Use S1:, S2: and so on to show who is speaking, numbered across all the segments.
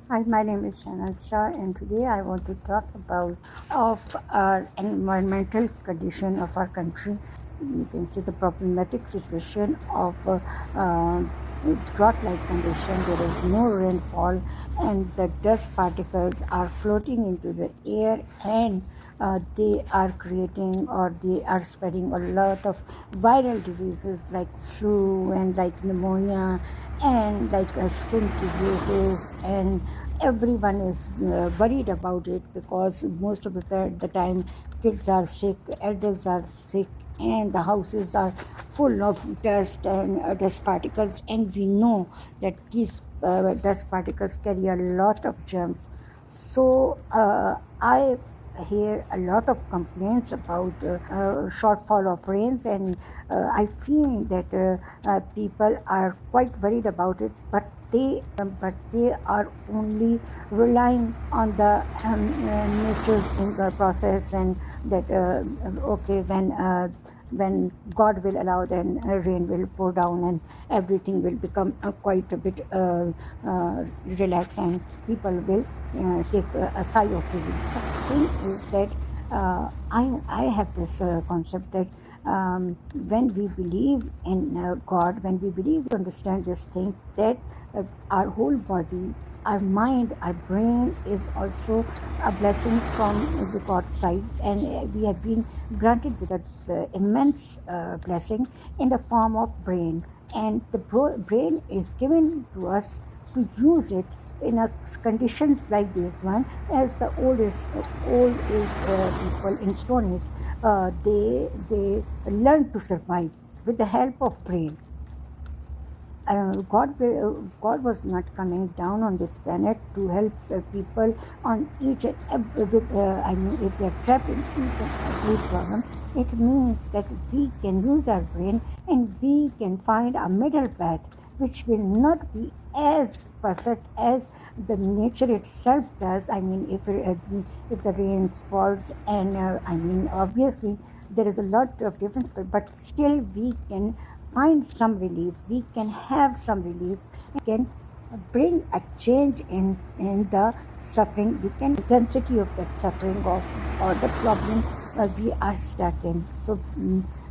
S1: Hi, my name is Shanal Shah, and today I want to talk about of our environmental condition of our country. You can see the problematic situation of uh, drought-like condition. There is no rainfall, and the dust particles are floating into the air, and they are creating or they are spreading a lot of viral diseases like flu and like pneumonia and like skin diseases, and everyone is worried about it because most of the time kids are sick, elders are sick, and the houses are full of dust and dust particles, and we know that these dust particles carry a lot of germs. So I hear a lot of complaints about shortfall of rains, and I feel that people are quite worried about it, but they are only relying on the nature's process, and that okay, when God will allow, then rain will pour down and everything will become quite a bit relaxed, and people will take a sigh of relief. The thing is that I have this concept that when we believe in God, when we believe, understand this thing, that our whole body, our mind, our brain is also a blessing from the God's sides, and we have been granted with an immense blessing in the form of brain, and the brain is given to us to use it in conditions like this one. As the old age people in Stone Age, they learn to survive with the help of brain. God was not coming down on this planet to help the people on each and every, if they're trapped in each and every problem. It means that we can use our brain and we can find a middle path, which will not be as perfect as the nature itself does. If the rain falls, and obviously there is a lot of difference, but still we can find some relief, we can have some relief, can bring a change in the suffering, we can intensity of that suffering of or the problem we are stuck in. So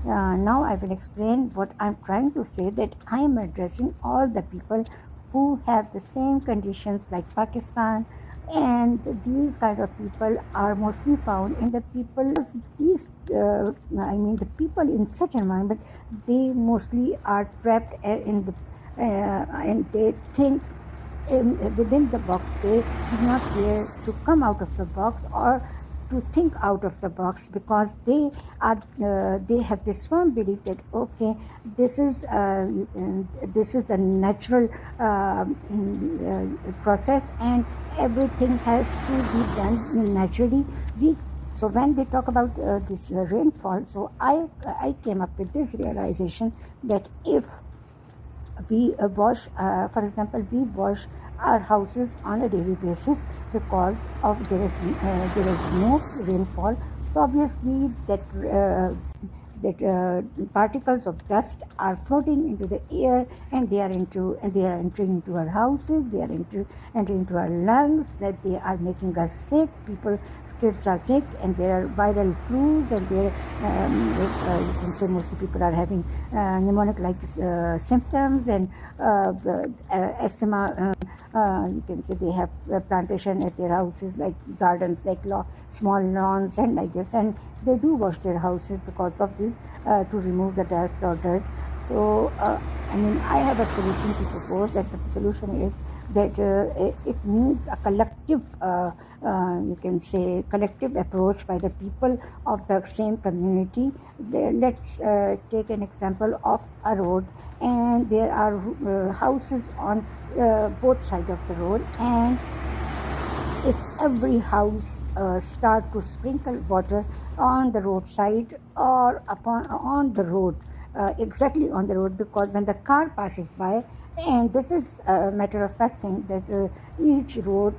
S1: now I will explain what I'm trying to say, that I am addressing all the people who have the same conditions like Pakistan, and these kind of people are mostly found in the people, these the people in such environment, they mostly are trapped in the and they think within the box. They do not dare to come out of the box or to think out of the box, because they have this firm belief that okay, this is the natural process, and everything has to be done naturally. So when they talk about this rainfall, so I came up with this realization that if we for example, we wash our houses on a daily basis, because of there is no rainfall. So obviously that particles of dust are floating into the air, and they are entering into our houses, they are entering into our lungs, that they are making us sick. Kids are sick, and there are viral flus, and there you can say mostly people are having pneumonic like symptoms, and asthma. You can say they have a plantation at their houses, like gardens, like small lawns, and like this, and they do wash their houses because of this, to remove the dust or dirt. So I have a solution to propose, that the solution is that it needs a collective, you can say collective approach by the people of the same community. Let's take an example of a road, and there are houses on both sides of the road, and if every house start to sprinkle water on the roadside or on the road, exactly on the road, because when the car passes by, and this is a matter of fact thing, that each road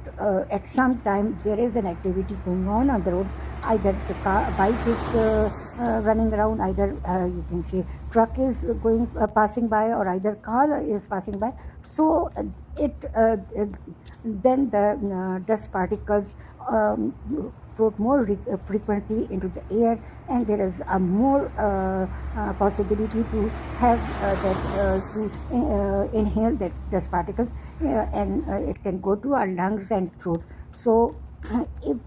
S1: at some time there is an activity going on the roads. Either the bike is running around, either you can say truck is going passing by, or either car is passing by. So it then the dust particles float more frequently into the air, and there is a more possibility to have to inhale that dust particles, and it can go to our lungs and throat. So if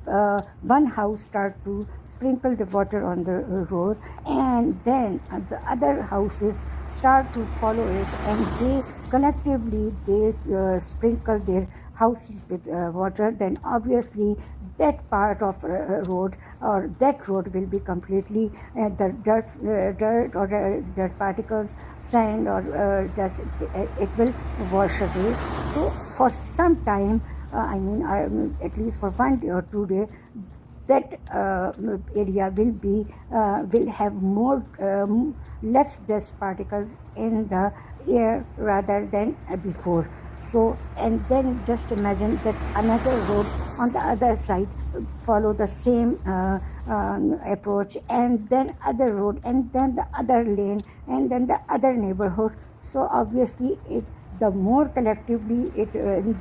S1: one house start to sprinkle the water on the road, and then the other houses start to follow it, and they collectively sprinkle their houses with water, then obviously that part of road, or that road will be completely the dirt or dirt particles, sand or dust, it will wash away. So for some time, at least for 1 day or 2 days, that area will have more less dust particles in the air rather than before. So, and then just imagine that another road on the other side follow the same approach, and then other road, and then the other lane, and then the other neighborhood. So obviously the more collectively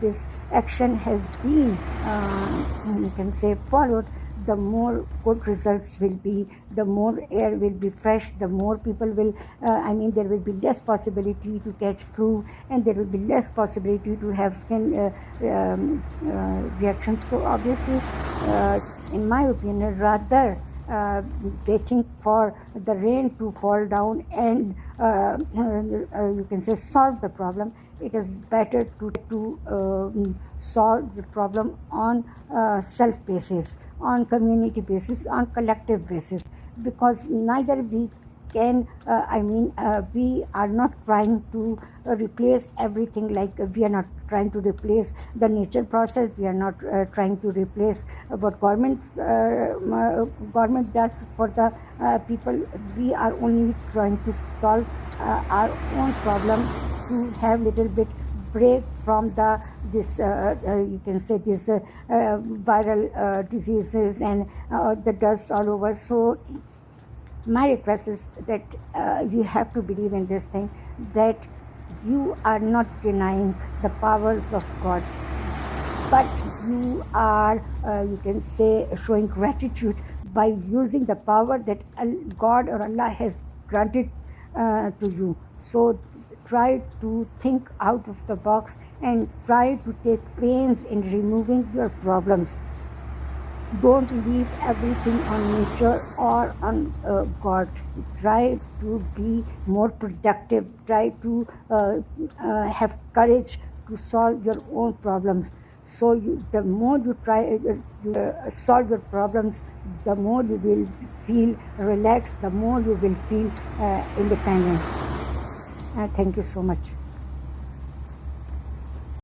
S1: this action has been you can say followed, the more good results will be, the more air will be fresh, the more people will there will be less possibility to catch flu, and there will be less possibility to have skin reactions. So obviously in my opinion, rather waiting for the rain to fall down and you can say solve the problem, it is better to solve the problem on self basis, on community basis, on collective basis, because neither we can we are not trying to replace everything. Like we are not trying to replace the nature process, we are not trying to replace what government does for the people. We are only trying to solve our own problem, to have little bit break from this you can say this viral diseases and the dust all over. So my request is that you have to believe in this thing, that you are not denying the powers of God, but you are you can say showing gratitude by using the power that God or Allah has granted to you. So try to think out of the box and try to take pains in removing your problems. Don't leave everything on nature or on God. Try to be more productive. Try to have courage to solve your own problems. So the more you try solve your problems, the more you will feel relaxed, the more you will feel independent. Thank you so much.